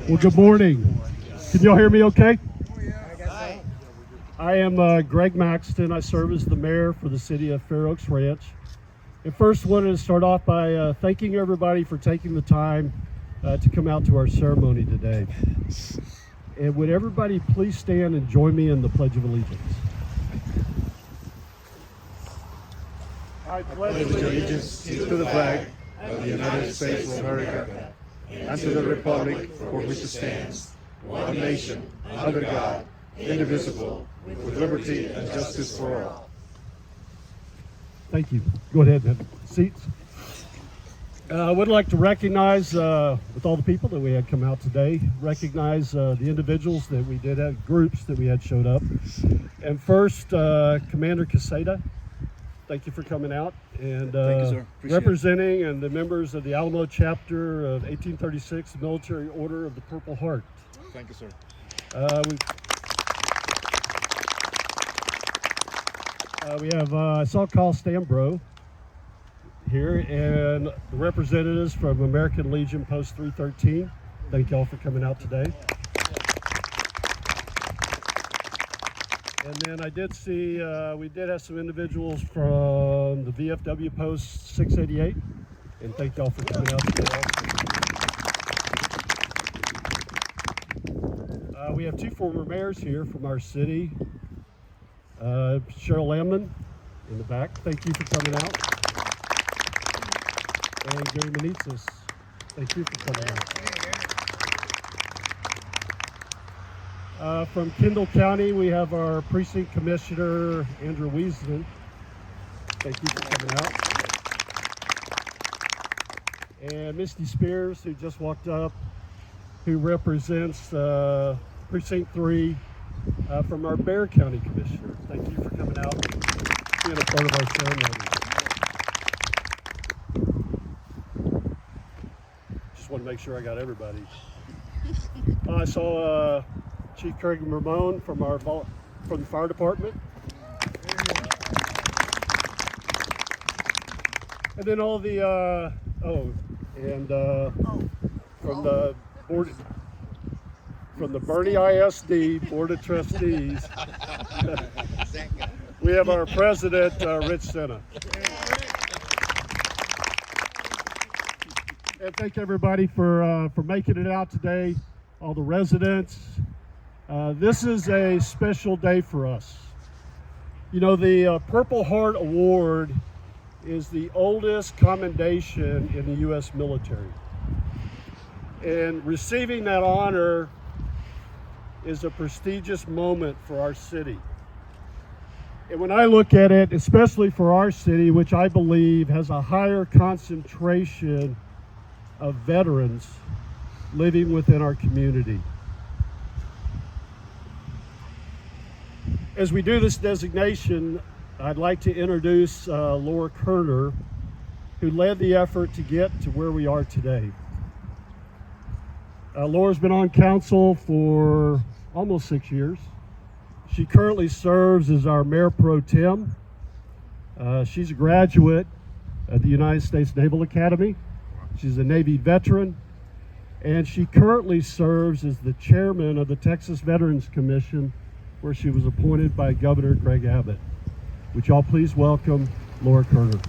Well, good morning. Can y'all hear me okay? I am Greg Maxton. I serve as the mayor for the city of Fair Oaks Ranch. And first, wanted to start off by thanking everybody for taking the time to come out to our ceremony today. And would everybody please stand and join me in the Pledge of Allegiance? I pledge allegiance to the flag of the United States of America and to the republic for which it stands, one nation, under God, indivisible, with liberty and justice for all. Thank you. Go ahead and have seats. I would like to recognize, with all the people that we had come out today, recognize the individuals that we did have, groups that we had showed up. And first, Commander Caseta, thank you for coming out and Thank you, sir. representing and the members of the Alamo chapter of 1836 Military Order of the Purple Heart. Thank you, sir. We have, I saw Carl Stambro here, and the representatives from American Legion Post 313. Thank y'all for coming out today. And then I did see, we did have some individuals from the VFW Post 688, and thank y'all for coming out today also. We have two former mayors here from our city. Cheryl Lamman in the back, thank you for coming out. And Gary Menezes, thank you for coming out. From Kendall County, we have our precinct commissioner, Andrew Wiesman. Thank you for coming out. And Misty Spears, who just walked up, who represents Precinct 3 from our Bexar County Commissioner. Thank you for coming out and being a part of our ceremony. Just want to make sure I got everybody. I saw Chief Craig Ramon from the fire department. And then all the from the Bernie ISD Board of Trustees, we have our president, Rich Senna. And thank everybody for making it out today, all the residents. This is a special day for us. You know, the Purple Heart Award is the oldest commendation in the U.S. military. And receiving that honor is a prestigious moment for our city. And when I look at it, especially for our city, which I believe has a higher concentration of veterans living within our community. As we do this designation, I'd like to introduce Laura Kerner, who led the effort to get to where we are today. Laura's been on council for almost 6 years. She currently serves as our Mayor Pro Tem. She's a graduate of the United States Naval Academy. She's a Navy veteran, and she currently serves as the chairman of the Texas Veterans Commission, where she was appointed by Governor Greg Abbott. Would y'all please welcome Laura Kerner.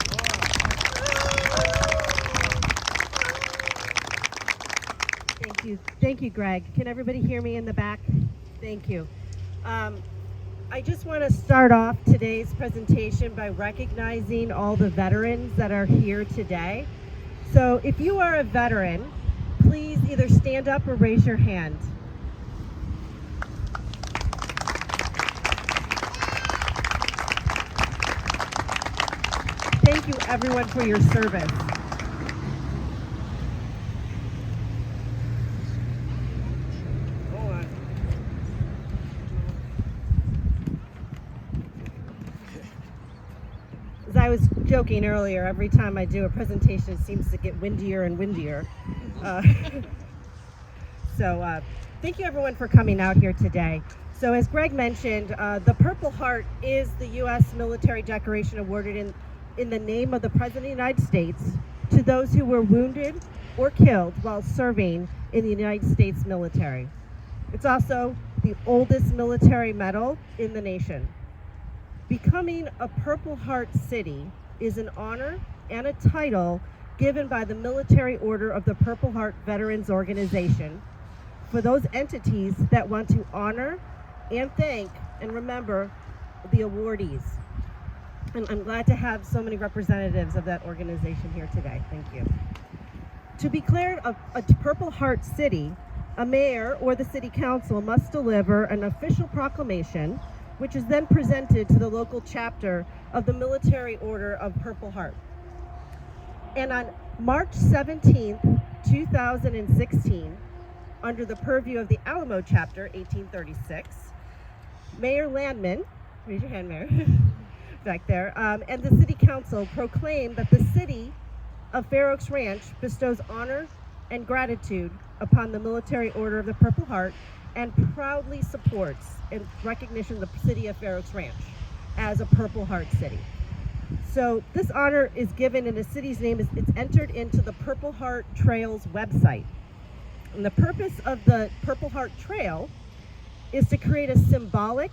Thank you, Greg. Can everybody hear me in the back? Thank you. I just want to start off today's presentation by recognizing all the veterans that are here today. So if you are a veteran, please either stand up or raise your hand. Thank you, everyone, for your service. As I was joking earlier, every time I do a presentation, it seems to get windier and windier. Thank you, everyone, for coming out here today. So as Greg mentioned, the Purple Heart is the U.S. military decoration awarded in the name of the President of the United States to those who were wounded or killed while serving in the United States military. It's also the oldest military medal in the nation. Becoming a Purple Heart City is an honor and a title given by the Military Order of the Purple Heart Veterans Organization for those entities that want to honor and thank and remember the awardees. And I'm glad to have so many representatives of that organization here today. Thank you. To be declared a Purple Heart City, a mayor or the city council must deliver an official proclamation, which is then presented to the local chapter of the Military Order of Purple Heart. And on March 17th, 2016, under the purview of the Alamo chapter, 1836, Mayor Landman, raise your hand, Mayor, back there, and the city council proclaimed that the city of Fair Oaks Ranch bestows honor and gratitude upon the Military Order of the Purple Heart and proudly supports in recognition of the city of Fair Oaks Ranch as a Purple Heart City. So this honor is given in the city's name. It's entered into the Purple Heart Trails website. And the purpose of the Purple Heart Trail is to create a symbolic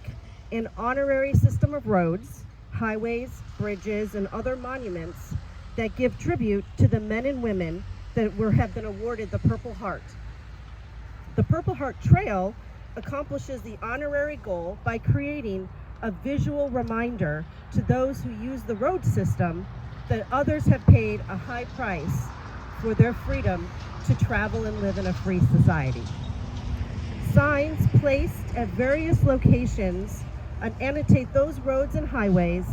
and honorary system of roads, highways, bridges, and other monuments that give tribute to the men and women that have been awarded the Purple Heart. The Purple Heart Trail accomplishes the honorary goal by creating a visual reminder to those who use the road system that others have paid a high price for their freedom to travel and live in a free society. Signs placed at various locations annotate those roads and highways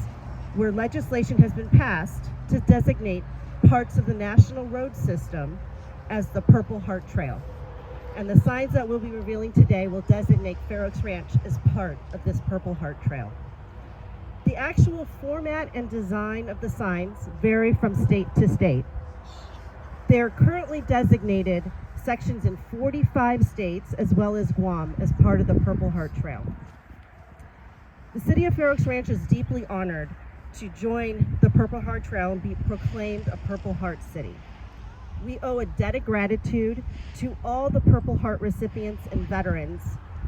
where legislation has been passed to designate parts of the national road system as the Purple Heart Trail. And the signs that we'll be revealing today will designate Fair Oaks Ranch as part of this Purple Heart Trail. The actual format and design of the signs vary from state to state. They are currently designated sections in 45 states as well as Guam as part of the Purple Heart Trail. The city of Fair Oaks Ranch is deeply honored to join the Purple Heart Trail and be proclaimed a Purple Heart City. We owe a debt of gratitude to all the Purple Heart recipients and veterans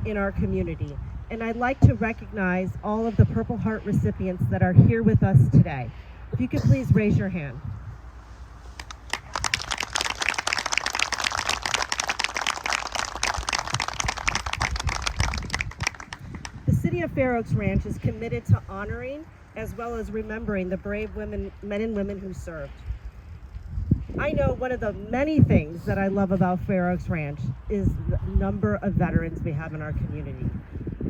in our community. And I'd like to recognize all of the Purple Heart recipients that are here with us today. If you could please raise your hand. The city of Fair Oaks Ranch is committed to honoring as well as remembering the brave men and women who served. I know one of the many things that I love about Fair Oaks Ranch is the number of veterans we have in our community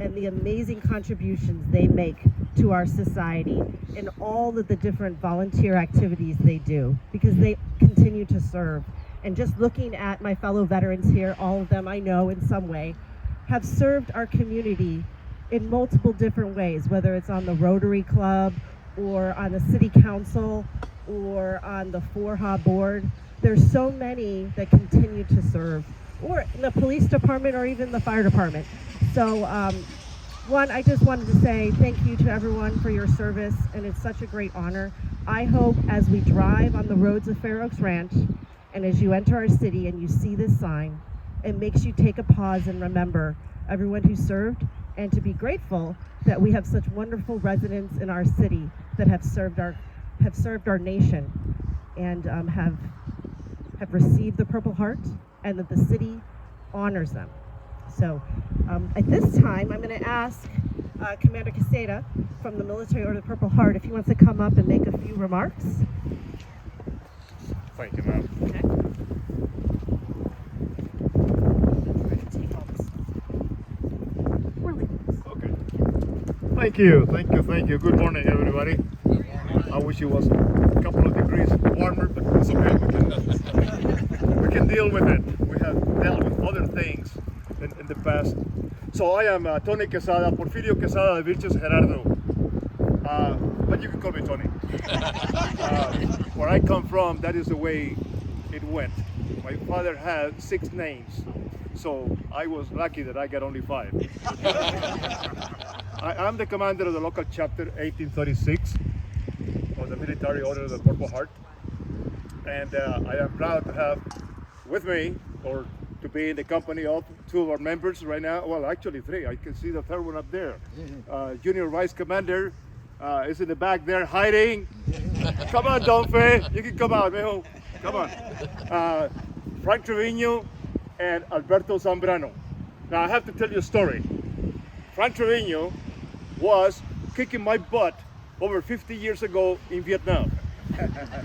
and the amazing contributions they make to our society in all of the different volunteer activities they do, because they continue to serve. And just looking at my fellow veterans here, all of them I know in some way have served our community in multiple different ways, whether it's on the Rotary Club or on the City Council or on the FORHA board. There's so many that continue to serve, or in the police department or even the fire department. So one, I just wanted to say thank you to everyone for your service, and it's such a great honor. I hope as we drive on the roads of Fair Oaks Ranch and as you enter our city and you see this sign, it makes you take a pause and remember everyone who served, and to be grateful that we have such wonderful residents in our city that have served our nation and have received the Purple Heart, and that the city honors them. So at this time, I'm going to ask Commander Caseta from the Military Order of the Purple Heart if he wants to come up and make a few remarks. Thank you, ma'am. Okay. Okay. Thank you. Good morning, everybody. I wish it was a couple of degrees warmer, but it's okay. We can deal with it. We have dealt with other things in the past. So I am Tony Quesada, Porfirio Quesada de Vilches Gerardo. But you can call me Tony. Where I come from, that is the way it went. My father had 6 names, so I was lucky that I got only 5. I'm the commander of the local chapter 1836 of the Military Order of the Purple Heart, and I am proud to have with me, or to be in the company of two of our members right now. Well, actually three. I can see the third one up there. Junior Vice Commander is in the back there hiding. Come on, Don Fe. You can come out, mijo. Come on. Frank Trevino and Alberto Zambrano. Now, I have to tell you a story. Frank Trevino was kicking my butt over 50 years ago in Vietnam.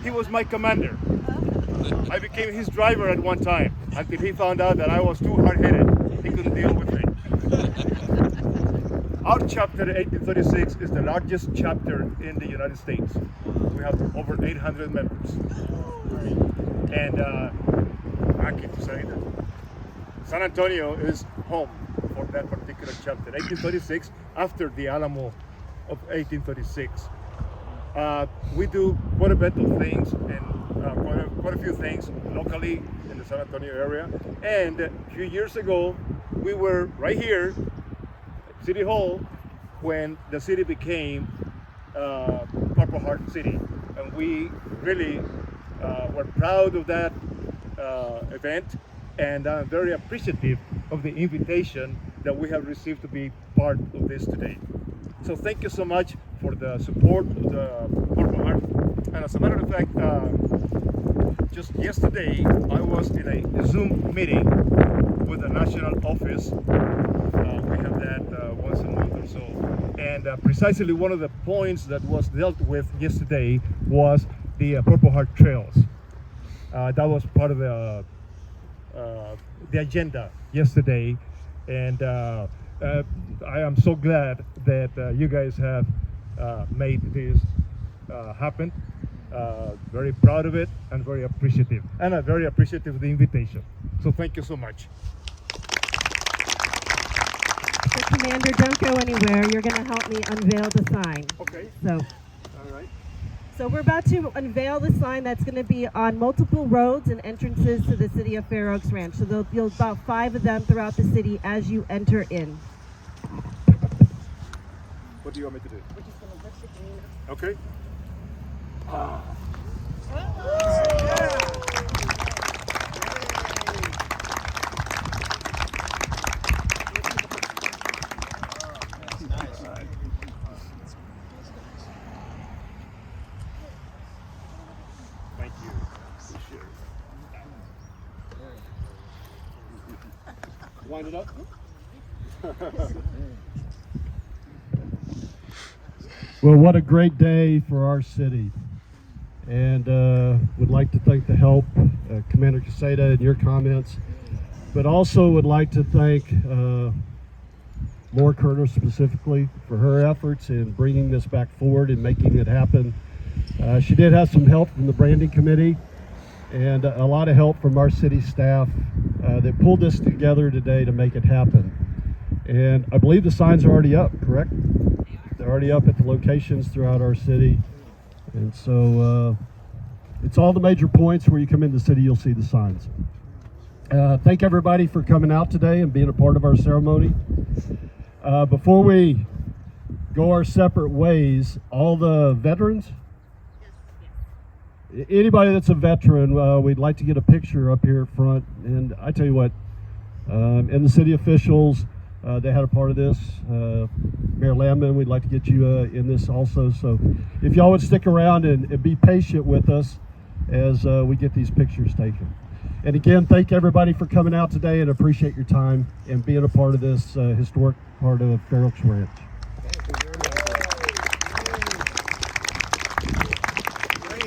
He was my commander. I became his driver at one time until he found out that I was too hard-headed. He couldn't deal with me. Our chapter 1836 is the largest chapter in the United States. We have over 800 members. And I'm happy to say that San Antonio is home for that particular chapter. 1836, after the Alamo of 1836. We do quite a bit of things and quite a few things locally in the San Antonio area. And a few years ago, we were right here at City Hall when the city became Purple Heart City. And we really were proud of that event. And I'm very appreciative of the invitation that we have received to be part of this today. So thank you so much for the support of the Purple Heart. And as a matter of fact, just yesterday I was in a Zoom meeting with the national office. We have that once a month or so. And precisely one of the points that was dealt with yesterday was the Purple Heart Trails. That was part of the agenda yesterday. And I am so glad that you guys have made this happen. Very proud of it and very appreciative. And I'm very appreciative of the invitation. So thank you so much. So Commander, don't go anywhere. You're going to help me unveil the sign. Okay. So, All right. so we're about to unveil the sign that's going to be on multiple roads and entrances to the city of Fair Oaks Ranch. So there'll be about 5 of them throughout the city as you enter in. What do you want me to do? We're just going to lift the green up. Okay. Thank you. Appreciate it. Wind it up. Well, what a great day for our city. And would like to thank the help, Commander Quesada, and your comments, but also would like to thank Laura Kerner specifically for her efforts in bringing this back forward and making it happen. She did have some help from the branding committee and a lot of help from our city staff that pulled this together today to make it happen. And I believe the signs are already up, correct? They're already up at the locations throughout our city. And so it's all the major points where you come into the city, you'll see the signs. Thank everybody for coming out today and being a part of our ceremony. Before we go our separate ways, all the veterans, anybody that's a veteran, we'd like to get a picture up here front. And I tell you what, and the city officials, they had a part of this. Mayor Landman, we'd like to get you in this also. So if y'all would stick around and be patient with us as we get these pictures taken. And again, thank everybody for coming out today and appreciate your time and being a part of this historic part of Fair Oaks Ranch.